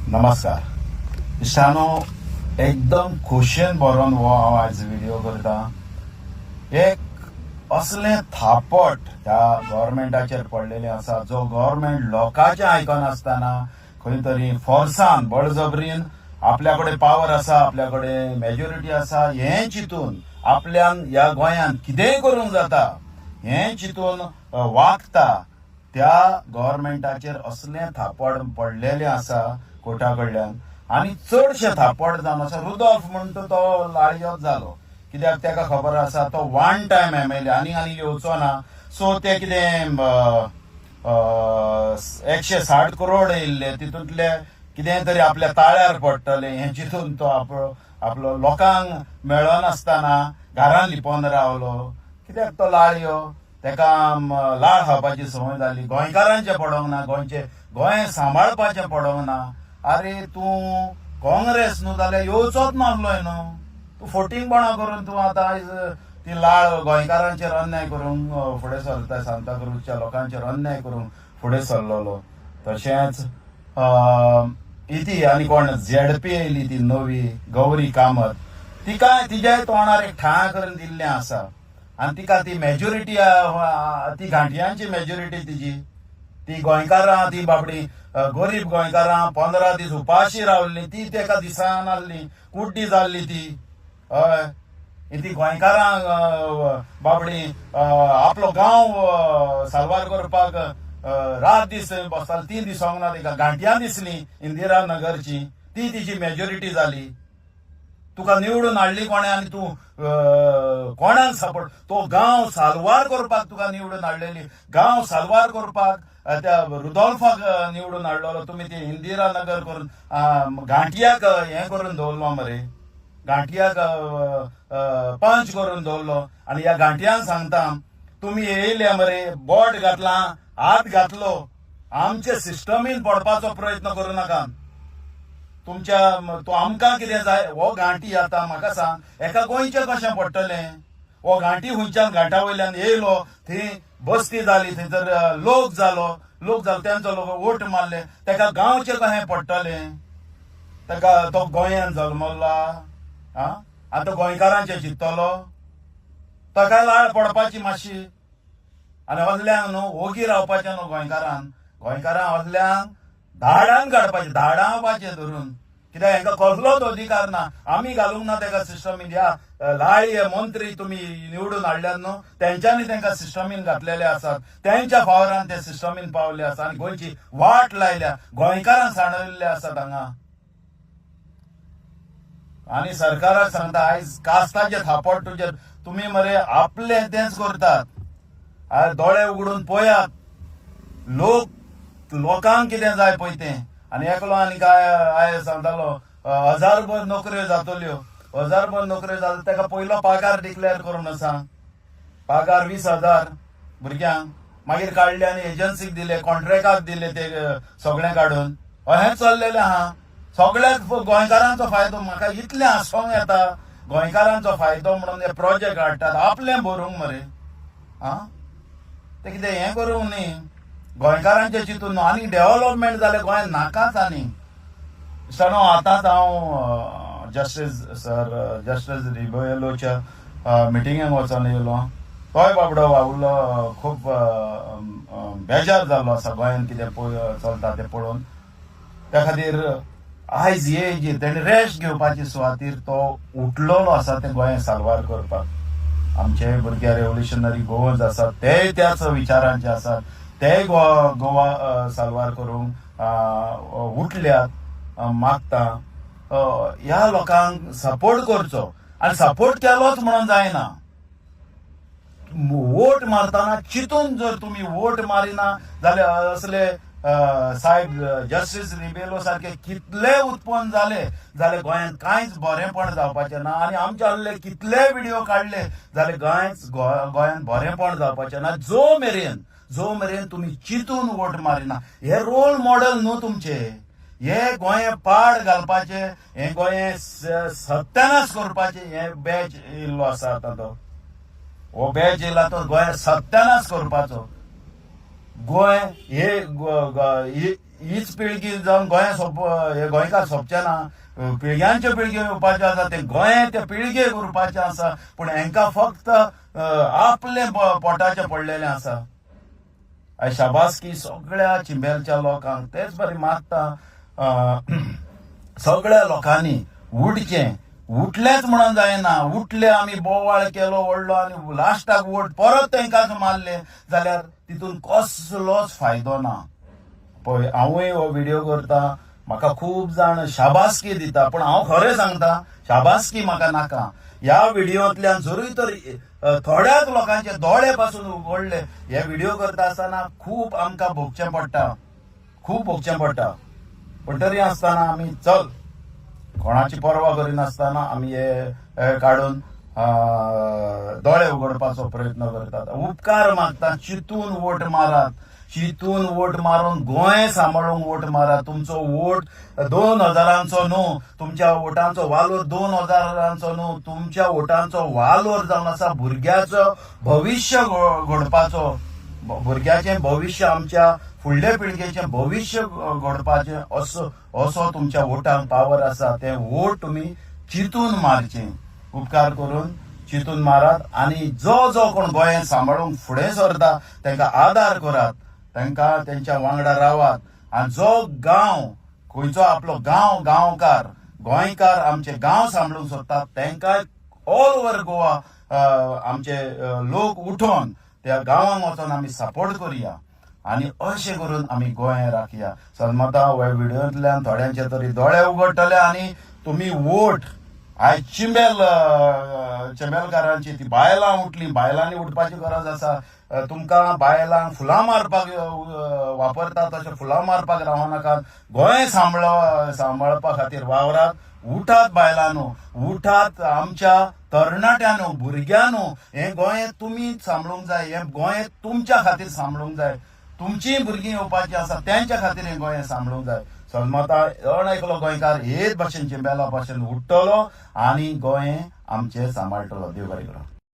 नमस्कार इश्टानो, एकदम खोशयेन बरोवन हो हांव आयज व्हिडिओ करता. एक असले थापट ह्या गव्हर्मेंटाचेर पडलेले आसा जो गव्हर्मेंट लोकांचे आयकनासतना खंय तरी फोर्सान बळजबरीन आपल्याकडे पावर आसा, आपल्याकडे मेजॉरिटी आसा हें चिंतून आपल्यान ह्या गोंयांत कितेंय करूंक जाता हें चिंतून वागता त्या गव्हर्मेंटाचेर असले थापड पडलेले आसा कोर्टा कडल्यान. आनी चडशे थापड जावन आसा. रुडॉल्फ म्हणटा तो लाळयोच जालो, कित्याक तेका खबर आसा तो वन टायम एमएलए आनी येवचो ना. सो ते कितें 160 करोड येयल्ले तितूंतले कितें तरी आपल्या ताळ्यार पडटले हें चिंतून तो आपलो लोकांक मेळनासतना घरान लिपोवन रावलो. कित्याक तो लाळयो, तेका लाळ खावपाची संवय जाली. गोंयकारांचे पडोंक ना, गोंय सांबाळपाचें पडोंक ना. अरे तूं काँग्रेस न्हू जाल्यार येवचोच नासलोय न्हू. तूं फोटिंगपणा करून तूं आतां आयज ती लाळ गोंयकारांचेर अन्याय करूंक फुडें सरता, सांताक्रूजच्या लोकांचेर अन्याय करूंक फुडें सरलेलो. तशेंच इती आनी कोण झेडपी येयली ती नवी गौरी कामत, तिच्याय तोंडार एक ठाण करून दिल्लें आसा. आनी तिका ती मेजॉरिटी ती घांटियांची मेजॉरिटी तिची, ती गोंयकारां ती बाबडी गरीब गोंयकारां 15 दीस उपाशी रावल्ली, ती तेका दिसान आसली, कुड्डी जाल्ली ती. हय, ती गोंयकारां बाबडी आपलो गांव साल्वार करपाक रात दीस बसताली, ती दिसोंक ना तिका. घांटियां दिसली इंदिरा नगरची, ती तिची मेजॉरिटी जाली. तुका निवडून हाडली कोणे आनी तूं कोणाक सपोर्ट, तो गांव साल्वार करपाक तुका निवडून हाडलेली. गांव साल्वार करपाक त्या रुडॉल्फाक निवडून हाडलेलो तुमी. ती इंदिरा नगर करून घांटियाक हें करून दवरलो मरे, घांटियाक पंच करून दवरलो. आनी ह्या घांटियांक सांगता, तुमी येयले मरे, बोट घातला, हात घातलो, आमचे सिस्टमीन पडपाचो प्रयत्न करूं नाका. तो आमकां कितें जाय, हो घांटी आतां म्हाका सांग, एका गोंयचें कशें पडटलें. हो घांटी खंयच्यान घाटा वयल्यान येयलो, थंय बस्ती जाली, थंयसर लोक जालो, तेंचो लोक वोट मारले, तेका गांवचें कशें पडटलें. तेका तो गोंयान जल्मला, आतां गोंयकारांचें चिंततलो, ताका लाळ पडपाची मातशी. आनी असल्यांक न्हू ओगी रावपाचें न्हू गोंयकारां असल्यांक धाडान काडपाचें, धाडावपाचें धरून. कित्याक हेंका कसलोच अधिकार ना, आमी घालूंक ना तेका सिस्टमीन. ह्या लाळी मंत्री तुमी निवडून हाडल्यात न्हू, तेंच्यांनी तेंका सिस्टमीन घातलेले आसात, तेंच्या फावरान ते सिस्टमीन पावले आसा आनी गोंयची वाट लायल्या, गोंयकारांक सांडयल्ले आसात हांगा. आनी सरकाराक सांगता, आयज कास्ताचे थापट तुमी मरे आपले तेंच करतात. दोळे उगडून पळयात, लोकांक कितें जाय पळय तें. आनी एकलो आनी काय सांगतालो 1000 नोकऱ्यो जातल्यो, 1000 नोकऱ्यो जाता, तेका पयलो पगार डिक्लेअर करून आसा. पगार 20,000 भुरग्यांक, मागीर काडले आनी एजन्सीक दिले, कॉन्ट्रॅक्टाक दिले, ते सगळें काडून हें चल्लेलें आहा. सगळ्याक गोंयकारांचो फायदो. म्हाका इतलें हांसोंक येता, गोंयकारांचो फायदो म्हणून हे प्रोजेक्ट हाडटात, आपलें भरूंक मरे. ते कितें हें करूंक न्ही, गोंयकारांचे चिंतून. आनी डेव्हलपमेंट जालें गोंयांत नाकाच. आनी सणो आतांच हांव जस्टीस रिबेलोच्या मिटिंगेक वचून येयलो. तोय बाबडो वावुरलो, खूब बेजार जाल्लो आसा गोंयांत कितें चलता तें पळोवन. त्या खातीर आयज जी तेणी रेस्ट घेवपाची सुवातेर तो उठलेलो आसा ते गोंय साल्वार करपाक. आमचे भुरगे रेव्होल्युशनरी गोवन्स आसात, ते त्याच विचारांचे आसात, ते गोवा साल्वार करूंक उठल्यात. मागता ह्या लोकांक सपोर्ट करचो. आनी सपोर्ट केलोच म्हणून जायना. वोट मारतना चिंतून जर तुमी वोट मारिना जाल्यार असले साहेब जस्टीस रिबेलो सारखे कितले उत्पन्न जाले जाल्यार गोंयांत कांयच बरेंपण जावपाचें ना. आनी आमचे आसले कितले व्हिडिओ काडले जाल्यार गोंयांत बरेंपण जावपाचें ना, जो मेरेन तुमी चिंतून वोट मारिना. हे रोल मॉडेल न्हू तुमचे. हे गोंय पाड घालपाचे, हे गोंय सत्यानाश करपाचे हे बॅच येयल्लो आसा. आतां तो हो बॅच येयला तो गोंय सत्यानाश करपाचो. गोंय हे हीच पिळगी जावन गोंया गोंयकार सोंपचे ना, पिळग्यांच्यो पिळग्यो येवपाच्यो आसा, ते गोंय त्या पिळगेक उरपाचें आसा, पूण हांकां फक्त आपले पोटाचें पडलेलें आसा. शाबासकी सगळ्या चिंबेलच्या लोकांक. तेच बरें मागता सगळ्या लोकांनी उठचें. उठलेच म्हणून जायना, उठले आमी बोवाळ केलो व्हडलो आनी लास्टाक वोट परत तांकांच मारले जाल्यार तितून कसलोच फायदो ना. पळय हांवूय हो व्हिडिओ करता, म्हाका खूब जाण शाबासकी दिता, पूण हांव खरें सांगता शाबासकी म्हाका नाका. ह्या व्हिडिओंतल्यान जरूय तर थोड्याच लोकांचे दोळे पासून उगडले. हे व्हिडिओ करता आसतना खूब आमकां भोगचें पडटा, खूब भोगचें पडटा. पण तरी आसतना आमी चल कोणाची पर्वा करिनासतना आमी हे काडून दोळे उगडपाचो प्रयत्न करतात. उपकार मागता, चिंतून वोट मारात, चिंतून वोट मारून गोंय सांबाळूंक वोट मारात. तुमचो वोट 2000चो न्हू, तुमच्या वोटांचो वालोर 2000चो न्हू, तुमच्या वोटांचो वालोर जावन आसा भुरग्याचो भविश्य घडपाचो. भुरग्याचें भविश्य, आमच्या फुडले पिळगेचें भविश्य घडपाचें असो तुमच्या वोटांक पावर आसा. तें वोट तुमी चिंतून मारचें. उपकार करून चिंतून मारात आनी जो कोण गोंय सांबाळूंक फुडें सरता तांकां आदार करात, तांकां तेंच्या वांगडा रावात. आनी जो गांव खंयचो आपलो गांवकार गोंयकार आमचे गांव सांबाळूंक सोदतात तांकां ऑल ओव्हर गोवा आमचे लोक उठोन त्या गांवांक वचोन आमी सपोर्ट करुया आनी अशें करून आमी गोंय राखया. सनमता ह्या व्हिडिओंतल्यान थोड्यांचे तरी दोळे उगडटले आनी तुमी वोट आयज चिंबेलकारांची ती बायलां उठली, बायलांनी उठपाची गरज आसा. तुमकां बायलांक फुलां मारपाक वापरतात तशें फुलां मारपाक रावनाकात. गोंय सांबाळपा खातीर वावरात. उठात बायलांनो, उठात आमच्या तरणाट्यांनो, भुरग्यांनो. हें गोंय तुमीच सांबाळूंक जाय, हें गोंय तुमच्या खातीर सांबाळूंक जाय. तुमचीं भुरगीं येवपाचीं आसा त्यांच्या खातीर हें गोंय सांबाळूंक जाय. सनमता एकलो गोंयकार हेच भाशेन चिंबेला भाशेन उठतलो आनी गोंय आमचें सांबाळटलो. देव बरें करूं.